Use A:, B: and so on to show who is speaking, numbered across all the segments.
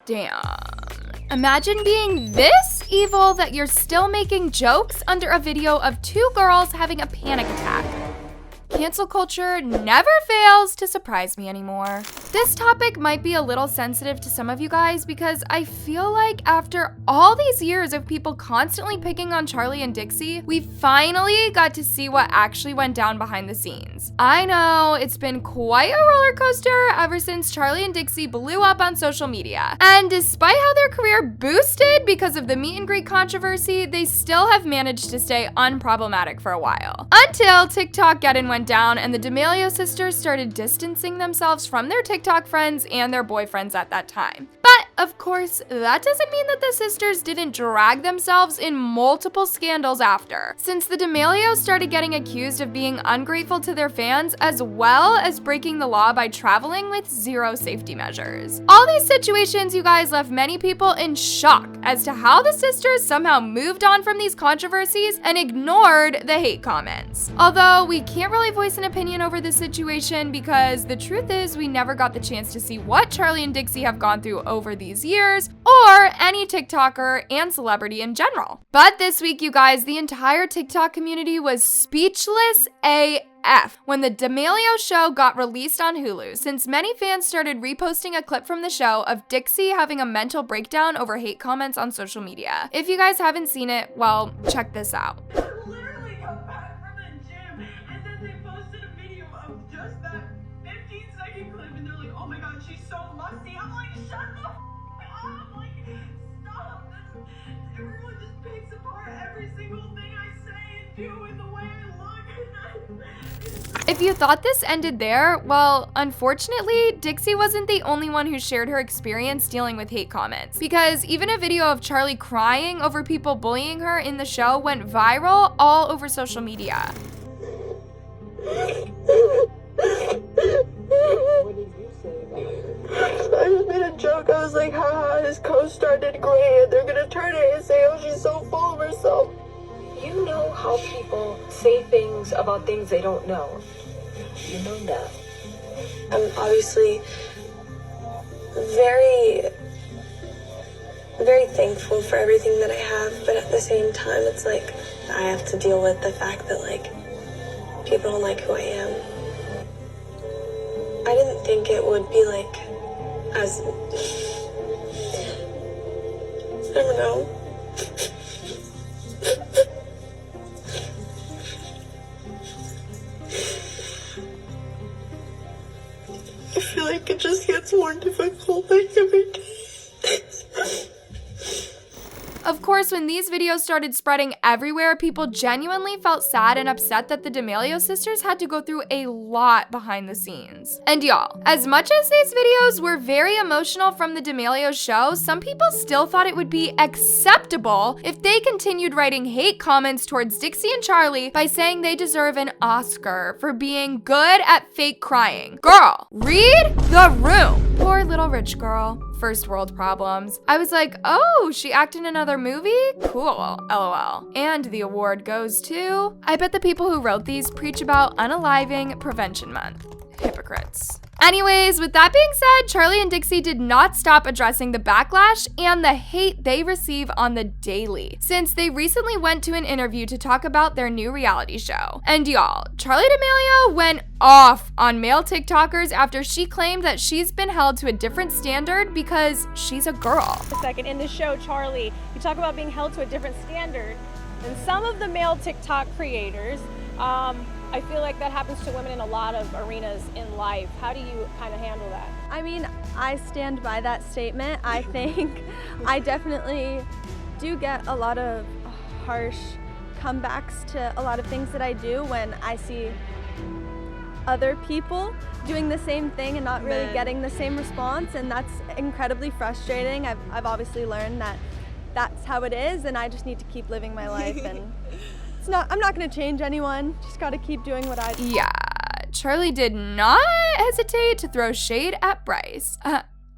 A: Damn. Imagine being this evil that you're still making jokes under a video of two girls having a panic attack. Cancel culture never fails to surprise me anymore. This topic might be a little sensitive to some of you guys because I feel like after all these years of people constantly picking on Charli and Dixie, we finally got to see what actually went down behind the scenes. I know it's been quite a roller coaster ever since Charli and Dixie blew up on social media. And despite how their career boosted because of the meet and greet controversy, they still have managed to stay unproblematic for a while. Until TikTok get in went down and the D'Amelio sisters started distancing themselves from their TikTok friends and their boyfriends at that time. But of course, that doesn't mean that the sisters didn't drag themselves in multiple scandals after, since the D'Amelios started getting accused of being ungrateful to their fans as well as breaking the law by traveling with zero safety measures. All these situations, you guys, left many people in shock as to how the sisters somehow moved on from these controversies and ignored the hate comments. Although we can't really voice an opinion over this situation because the truth is we never got the chance to see what Charli and Dixie have gone through over these years or any TikToker and celebrity in general. But this week, you guys, the entire TikTok community was speechless AF when the D'Amelio show got released on Hulu, since many fans started reposting a clip from the show of Dixie having a mental breakdown over hate comments on social media. If you guys haven't seen it, well, check this out.
B: Literally come back from the gym and then they posted a video of just that 15-second clip and they're like, oh my god, she's so musty. I'm like, shut the up. Like, stop. Everyone just picks apart every single thing I say and do and the way I look.
A: If you thought this ended there, well, unfortunately, Dixie wasn't the only one who shared her experience dealing with hate comments, because even a video of Charli crying over people bullying her in the show went viral all over social media.
B: What did you say about it? I just made a joke. I was like, haha, his co-star did great, and they're gonna turn it and say, oh, she's so full of herself. You know how people say things about things they don't know. You know that. I'm obviously very, very thankful for everything that I have, but at the same time, it's like I have to deal with the fact that, like, people don't like who I am. I didn't think it would be, like, as... I don't know. I feel like it just gets more difficult like every day.
A: Of course, when these videos started spreading everywhere, people genuinely felt sad and upset that the D'Amelio sisters had to go through a lot behind the scenes. And y'all, as much as these videos were very emotional from the D'Amelio show, some people still thought it would be acceptable if they continued writing hate comments towards Dixie and Charli by saying they deserve an Oscar for being good at fake crying. Girl, read the room. Poor little rich girl. First world problems. I was like, oh, she acted in another movie? Cool, LOL. And the award goes to... I bet the people who wrote these preach about unaliving Prevention Month. Hypocrites. Anyways, with that being said, Charli and Dixie did not stop addressing the backlash and the hate they receive on the daily, since they recently went to an interview to talk about their new reality show. And y'all, Charli D'Amelio went off on male TikTokers after she claimed that she's been held to a different standard because she's a girl.
C: A second, in the show, Charli, you talk about being held to a different standard than some of the male TikTok creators. I feel like that happens to women in a lot of arenas in life. How do you kind of handle that?
D: I mean, I stand by that statement. I think I definitely do get a lot of harsh comebacks to a lot of things that I do when I see other people doing the same thing and not really getting the same response, and that's incredibly frustrating. I've obviously learned that that's how it is, and I just need to keep living my life, and I'm not gonna change anyone, just gotta keep doing what I do.
A: Yeah, Charli did not hesitate to throw shade at Bryce.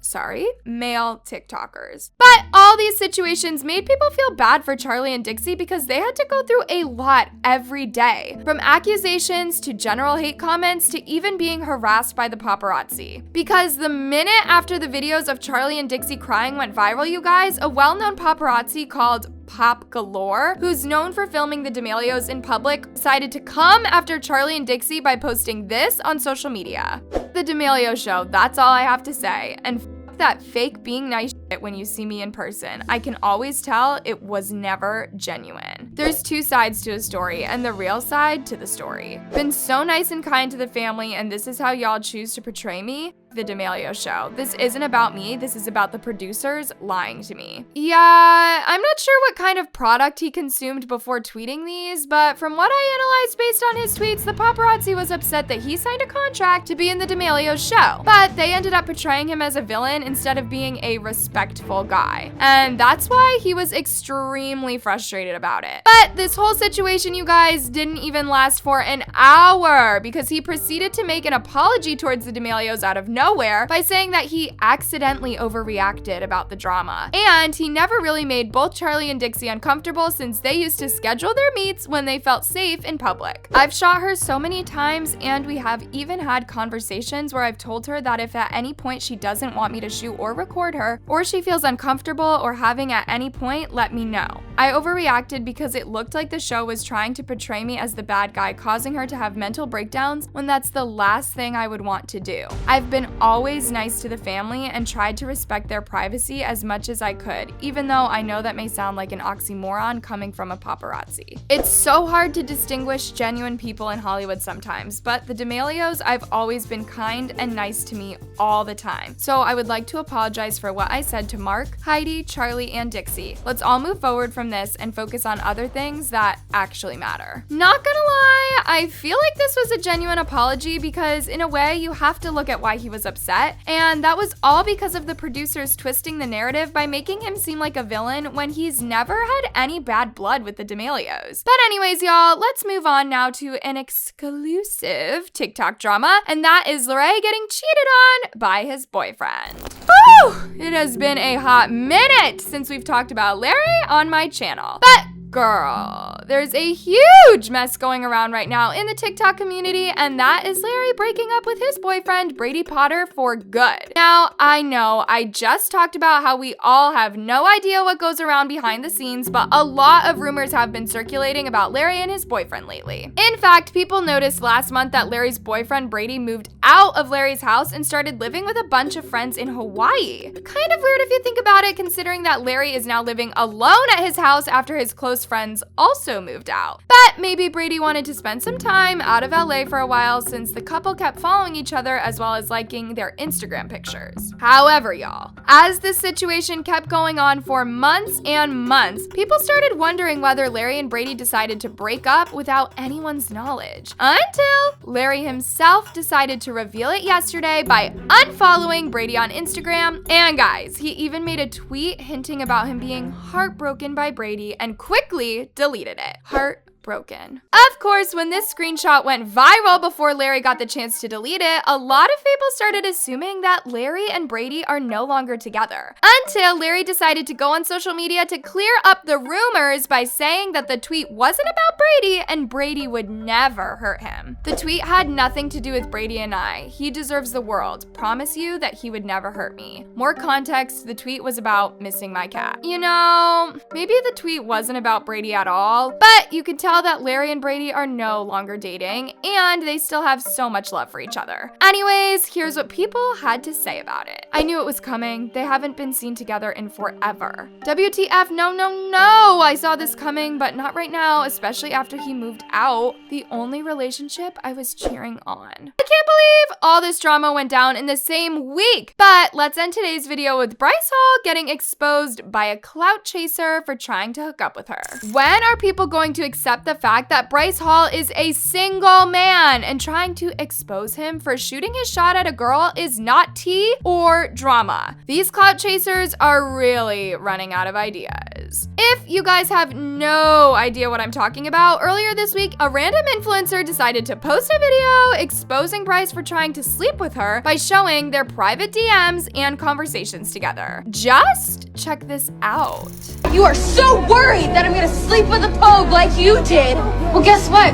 A: Sorry, male TikTokers. But all All these situations made people feel bad for Charli and Dixie because they had to go through a lot every day, from accusations to general hate comments to even being harassed by the paparazzi. Because the minute after the videos of Charli and Dixie crying went viral, you guys, a well-known paparazzi called Pop Galore, who's known for filming the D'Amelios in public, decided to come after Charli and Dixie by posting this on social media. The D'Amelio show, that's all I have to say. And f that fake being nice shit when you see me in person. I can always tell it was never genuine. There's two sides to a story, and the real side to the story. Been so nice and kind to the family, and this is how y'all choose to portray me? The D'Amelio show. This isn't about me, this is about the producers lying to me. Yeah, I'm not sure what kind of product he consumed before tweeting these, but from what I analyzed based on his tweets, the paparazzi was upset that he signed a contract to be in the D'Amelio show, but they ended up portraying him as a villain instead of being a respectful guy. And that's why he was extremely frustrated about it. But this whole situation, you guys, didn't even last for an hour because he proceeded to make an apology towards the D'Amelios out of nowhere by saying that he accidentally overreacted about the drama. And he never really made both Charli and Dixie uncomfortable since they used to schedule their meets when they felt safe in public. I've shot her so many times, and we have even had conversations where I've told her that if at any point she doesn't want me to shoot or record her, or she feels uncomfortable or having at any point, let me know. I overreacted because it looked like the show was trying to portray me as the bad guy, causing her to have mental breakdowns when that's the last thing I would want to do. I've been always nice to the family and tried to respect their privacy as much as I could, even though I know that may sound like an oxymoron coming from a paparazzi. It's so hard to distinguish genuine people in Hollywood sometimes, but the D'Amelios, I've always been kind and nice to me all the time. So I would like to apologize for what I said to Mark, Heidi, Charli, and Dixie. Let's all move forward from this and focus on other things that actually matter. Not gonna lie, I feel like this was a genuine apology because in a way you have to look at why he was upset, and that was all because of the producers twisting the narrative by making him seem like a villain when he's never had any bad blood with the D'Amelios. But anyways, y'all, let's move on now to an exclusive TikTok drama, and that is Larray getting cheated on by his boyfriend. Whew! It has been a hot minute since we've talked about Larry on my channel. But girl, there's a huge mess going around right now in the TikTok community, and that is Larry breaking up with his boyfriend, Brady Potter, for good. Now, I know I just talked about how we all have no idea what goes around behind the scenes, but a lot of rumors have been circulating about Larry and his boyfriend lately. In fact, people noticed last month that Larry's boyfriend, Brady, moved out of Larry's house and started living with a bunch of friends in Hawaii. Kind of weird if you think about it, considering that Larry is now living alone at his house after his close friends also moved out. But maybe Brady wanted to spend some time out of LA for a while since the couple kept following each other as well as liking their Instagram pictures. However, y'all, as this situation kept going on for months and months, people started wondering whether Larry and Brady decided to break up without anyone's knowledge. Until Larry himself decided to reveal it yesterday by unfollowing Brady on Instagram. And guys, he even made a tweet hinting about him being heartbroken by Brady and quickly deleted it. Heartbroken. Of course, when this screenshot went viral before Larry got the chance to delete it, a lot of people started assuming that Larry and Brady are no longer together. Until Larry decided to go on social media to clear up the rumors by saying that the tweet wasn't about Brady and Brady would never hurt him. The tweet had nothing to do with Brady and I. He deserves the world. Promise you that he would never hurt me. More context, the tweet was about missing my cat. You know, maybe the tweet wasn't about Brady at all, but you can tell that Larry and Brady are no longer dating, and they still have so much love for each other. Anyways, here's what people had to say about it. I knew it was coming. They haven't been seen together in forever. WTF, no, no, no! I saw this coming, but not right now, especially after he moved out. The only relationship I was cheering on. I can't believe all this drama went down in the same week, but let's end today's video with Bryce Hall getting exposed by a clout chaser for trying to hook up with her. When are people going to accept the fact that Bryce Hall is a single man and trying to expose him for shooting his shot at a girl is not tea or drama? These clout chasers are really running out of ideas. views. If you guys have no idea what I'm talking about, earlier this week, a random influencer decided to post a video exposing Bryce for trying to sleep with her by showing their private DMs and conversations together. Just check this out.
E: You are so worried that I'm gonna sleep with a pogue like you did. Well, guess what?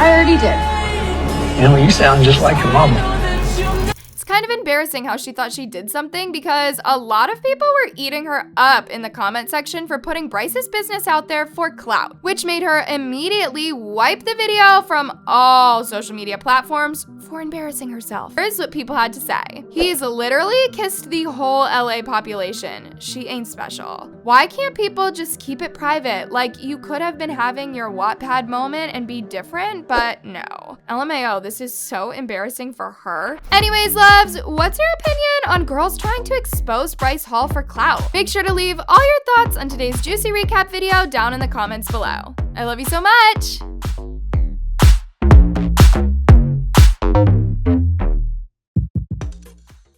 E: I already did.
F: You know, you sound just like your mama.
A: It's kind of embarrassing how she thought she did something because a lot of people were eating her up in the comment section for putting Bryce's business out there for clout, which made her immediately wipe the video from all social media platforms for embarrassing herself. Here's what people had to say. He's literally kissed the whole LA population. She ain't special. Why can't people just keep it private? Like, you could have been having your Wattpad moment and be different, but no. LMAO, this is so embarrassing for her. Anyways, loves, what's your opinion on girls trying to expose Bryce Hall for clout? Make sure to leave all your thoughts on today's juicy recap video down in the comments below. I love you so much.